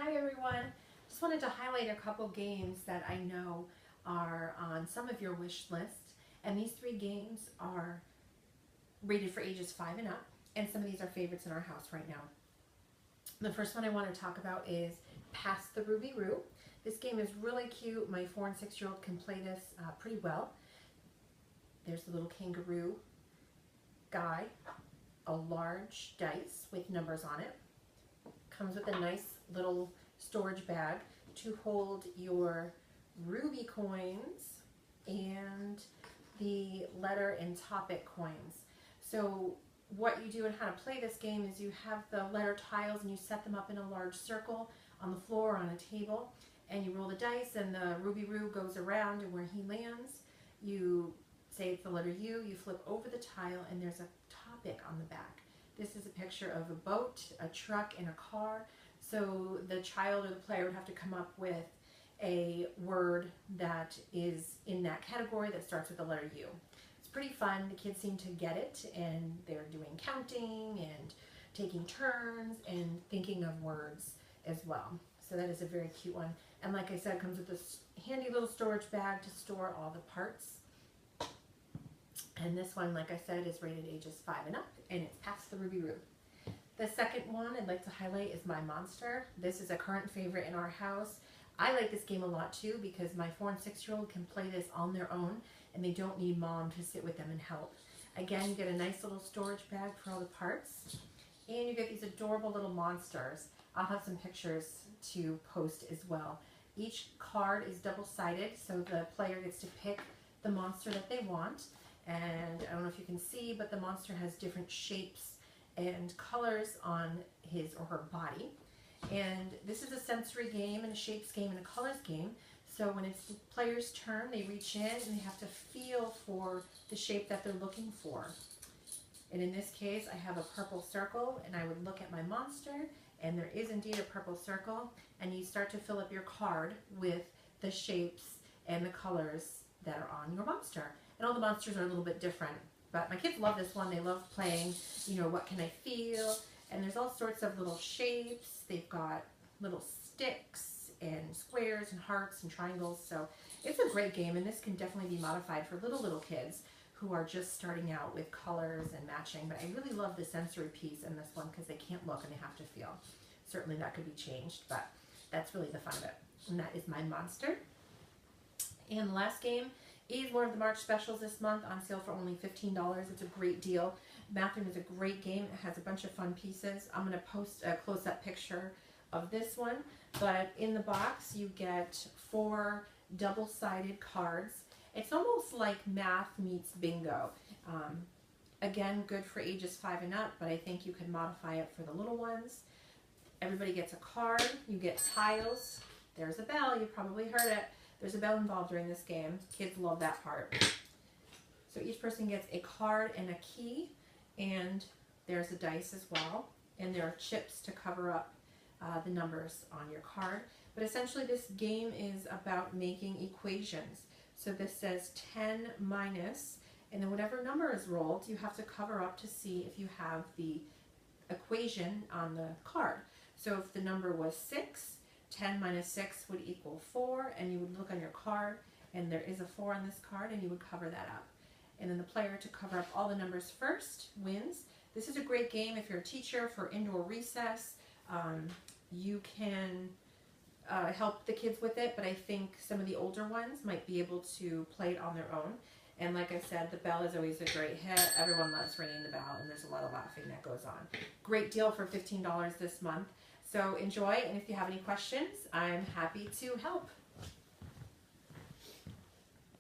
Hi everyone. Just wanted to highlight a couple games that I know are on some of your wish lists. And these three games are rated for ages 5 and up. And some of these are favorites in our house right now. The first one I want to talk about is Pass the Ruby Roo. This game is really cute. My 4 and 6-year-old can play this pretty well. There's the little kangaroo guy, a large dice with numbers on it. Comes with a nice little storage bag to hold your ruby coins and the letter and topic coins. So what you do and how to play this game is you have the letter tiles and you set them up in a large circle on the floor or on a table, and you roll the dice and the Ruby Roo goes around, and where he lands, you say it's the letter U, you flip over the tile and there's a topic on the back. This is a picture of a boat, a truck, and a car. So the child or the player would have to come up with a word that is in that category that starts with the letter U. It's pretty fun. The kids seem to get it, and they're doing counting and taking turns and thinking of words as well. So that is a very cute one. And like I said, it comes with this handy little storage bag to store all the parts. And this one, like I said, is rated ages 5 and up, and it's Pass the Ruby Roo. The second one I'd like to highlight is My Monster. This is a current favorite in our house. I like this game a lot too because my 4 and 6-year-old can play this on their own, and they don't need mom to sit with them and help. Again, you get a nice little storage bag for all the parts, and you get these adorable little monsters. I'll have some pictures to post as well. Each card is double-sided, so the player gets to pick the monster that they want. And I don't know if you can see, but the monster has different shapes and colors on his or her body. And this is a sensory game and a shapes game and a colors game. So when it's the player's turn, they reach in and they have to feel for the shape that they're looking for. And in this case, I have a purple circle, and I would look at my monster, and there is indeed a purple circle, and you start to fill up your card with the shapes and the colors that are on your monster. And all the monsters are a little bit different. But my kids love this one. They love playing, what can I feel? And there's all sorts of little shapes. They've got little sticks and squares and hearts and triangles. So it's a great game, and this can definitely be modified for little kids who are just starting out with colors and matching. But I really love the sensory piece in this one because they can't look and they have to feel. Certainly that could be changed, but that's really the fun of it. And that is My Monster. And the last game is one of the March specials this month, on sale for only $15. It's a great deal. Math Room is a great game. It has a bunch of fun pieces. I'm going to post a close-up picture of this one, but in the box you get 4 double-sided cards. It's almost like math meets bingo. Again, good for ages 5 and up, but I think you could modify it for the little ones. Everybody gets a card. You get tiles. There's a bell. You probably heard it. There's a bell involved during this game. Kids love that part. So each person gets a card and a key, and there's a dice as well, and there are chips to cover up the numbers on your card. But essentially this game is about making equations. So this says 10 minus, and then whatever number is rolled, you have to cover up to see if you have the equation on the card. So if the number was 6, 10 minus 6 would equal 4, and you would look on your card, and there is a 4 on this card, and you would cover that up. And then the player to cover up all the numbers first wins. This is a great game if you're a teacher for indoor recess. You can help the kids with it, but I think some of the older ones might be able to play it on their own. And like I said, the bell is always a great hit. Everyone loves ringing the bell, and there's a lot of laughing that goes on. Great deal for $15 this month. So enjoy, and if you have any questions, I'm happy to help.